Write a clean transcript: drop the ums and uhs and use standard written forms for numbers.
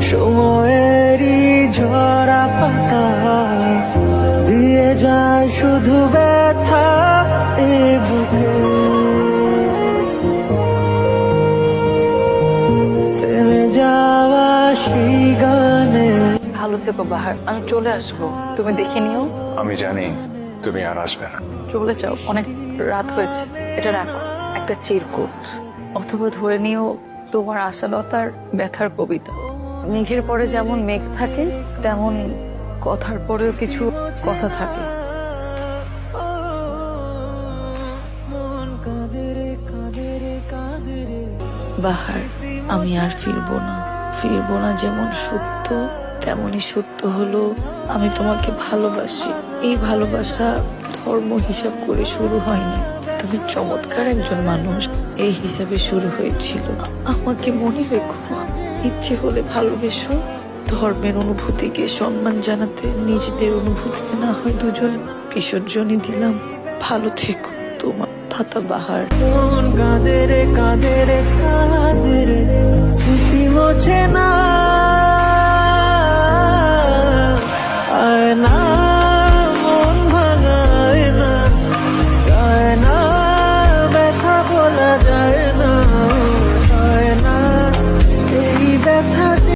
সময়েরই ঝরা পাতা দিয়ে যায় শুধু ব্যথা এ বুকে থেমে যাওয়া সেই গানে। ভালো থেকো বাহার, আমি চলে আসবো, তুমি দেখে নিও। আমি জানি তুমি আর আসবে না। চলে যাও, অনেক রাত হয়েছে। এটা রাখো, একটা চিরকুট, অথবা ধরে নিও তোমার আশালতার ব্যথার কবিতা। মেঘের পরে যেমন মেঘ থাকে, তেমন কথার পরেও কিছু কথা থাকে। বাহার, আমি আর ফিরবো না যেমন সত্য, তেমনই সত্য হলো আমি তোমাকে ভালোবাসি। এই ভালোবাসা ধর্ম হিসাব করে শুরু হয়নি, তুমি চমৎকার একজন মানুষ, এই হিসাবে শুরু হয়েছিল। আমাকে মনে রেখো, ইচ্ছে হলে ভালোবেসো। ধর্মের অনুভূতিকে সম্মান জানাতে নিজেদের অনুভূতিকে না হয় দুজন বিসর্জনই দিলাম। ভালো থেকো, তোমার পাতা বাহার। মন কাঁদে রে স্মৃতি মোছে না